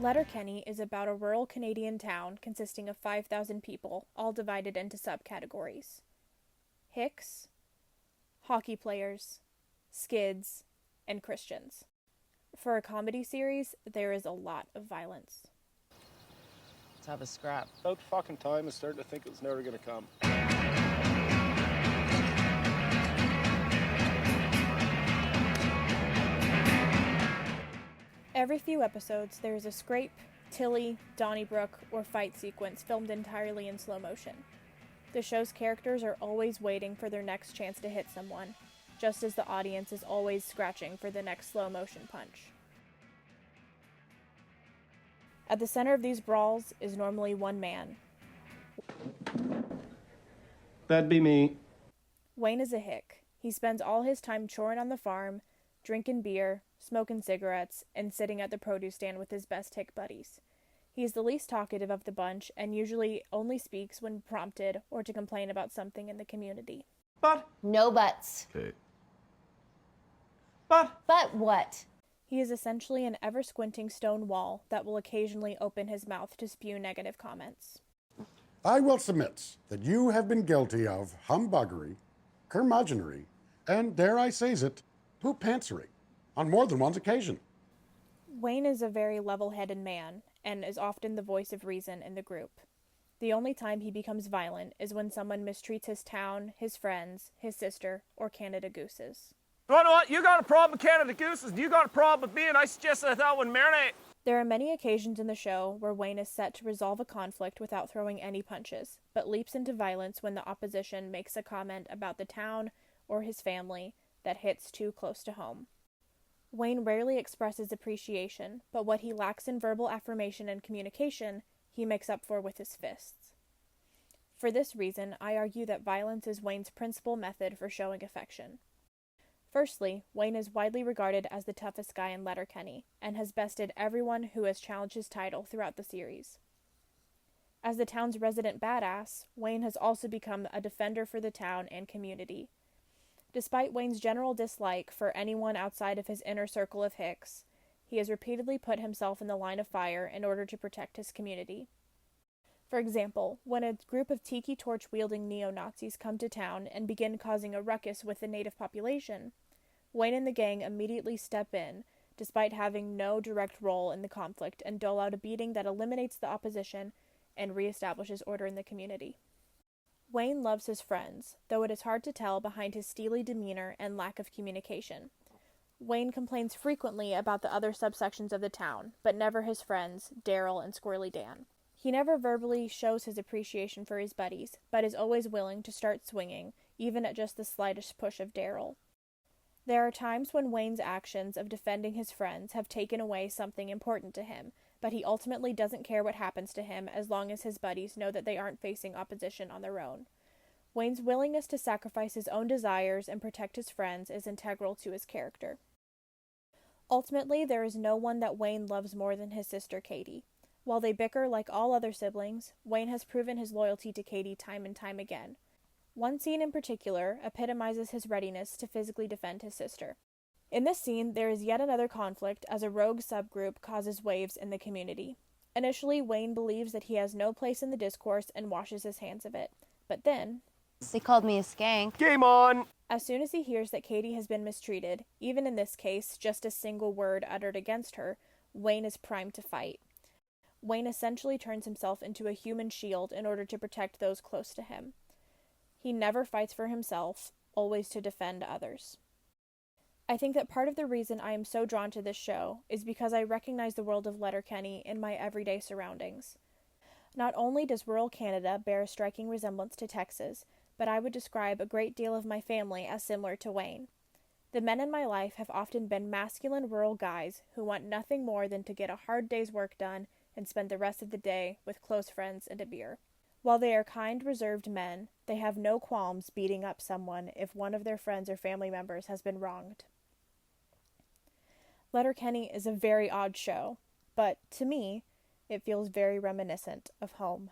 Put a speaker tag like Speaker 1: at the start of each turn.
Speaker 1: Letterkenny is about a rural Canadian town consisting of 5,000 people, all divided into subcategories. Hicks, hockey players, skids, and Christians. For a comedy series, there is a lot of violence.
Speaker 2: Let's have a scrap.
Speaker 3: About fucking time I started to think it was never gonna come.
Speaker 1: Every few episodes, there is a scrape, Tilly, Donnybrook, or fight sequence filmed entirely in slow motion. The show's characters are always waiting for their next chance to hit someone, just as the audience is always scratching for the next slow motion punch. At the center of these brawls is normally one man.
Speaker 3: That'd be me.
Speaker 1: Wayne is a hick. He spends all his time choring on the farm, drinking beer, smoking cigarettes, and sitting at the produce stand with his best hick buddies. He is the least talkative of the bunch and usually only speaks when prompted or to complain about something in the community.
Speaker 3: But.
Speaker 4: No buts.
Speaker 3: Okay. But.
Speaker 4: But what?
Speaker 1: He is essentially an ever-squinting stone wall that will occasionally open his mouth to spew negative comments.
Speaker 5: I will submit that you have been guilty of humbuggery, curmudgeonry, and, dare I say it, poop-pantsery on more than one occasion.
Speaker 1: Wayne is a very level-headed man and is often the voice of reason in the group. The only time he becomes violent is when someone mistreats his town, his friends, his sister, or Canada Gooses.
Speaker 3: You know what? You got a problem with Canada Gooses, and you got a problem with me, and I suggest that one marinate.
Speaker 1: There are many occasions in the show where Wayne is set to resolve a conflict without throwing any punches, but leaps into violence when the opposition makes a comment about the town or his family that hits too close to home. Wayne rarely expresses appreciation, but what he lacks in verbal affirmation and communication, he makes up for with his fists. For this reason, I argue that violence is Wayne's principal method for showing affection. Firstly, Wayne is widely regarded as the toughest guy in Letterkenny, and has bested everyone who has challenged his title throughout the series. As the town's resident badass, Wayne has also become a defender for the town and community. Despite Wayne's general dislike for anyone outside of his inner circle of hicks, he has repeatedly put himself in the line of fire in order to protect his community. For example, when a group of tiki torch-wielding neo-Nazis come to town and begin causing a ruckus with the native population, Wayne and the gang immediately step in, despite having no direct role in the conflict, and dole out a beating that eliminates the opposition and reestablishes order in the community. Wayne loves his friends, though it is hard to tell behind his steely demeanor and lack of communication. Wayne complains frequently about the other subsections of the town, but never his friends, Daryl and Squirrely Dan. He never verbally shows his appreciation for his buddies, but is always willing to start swinging, even at just the slightest push of Daryl. There are times when Wayne's actions of defending his friends have taken away something important to him, but he ultimately doesn't care what happens to him as long as his buddies know that they aren't facing opposition on their own. Wayne's willingness to sacrifice his own desires and protect his friends is integral to his character. Ultimately, there is no one that Wayne loves more than his sister Katie. While they bicker like all other siblings, Wayne has proven his loyalty to Katie time and time again. One scene in particular epitomizes his readiness to physically defend his sister. In this scene, there is yet another conflict as a rogue subgroup causes waves in the community. Initially, Wayne believes that he has no place in the discourse and washes his hands of it. But then,
Speaker 4: They called me a skank.
Speaker 3: Game on!
Speaker 1: as soon as he hears that Katie has been mistreated, even in this case, just a single word uttered against her, Wayne is primed to fight. Wayne essentially turns himself into a human shield in order to protect those close to him. He never fights for himself, always to defend others. I think that part of the reason I am so drawn to this show is because I recognize the world of Letterkenny in my everyday surroundings. Not only does rural Canada bear a striking resemblance to Texas, but I would describe a great deal of my family as similar to Wayne. The men in my life have often been masculine rural guys who want nothing more than to get a hard day's work done and spend the rest of the day with close friends and a beer. While they are kind, reserved men, they have no qualms beating up someone if one of their friends or family members has been wronged. Letterkenny is a very odd show, but to me, it feels very reminiscent of home.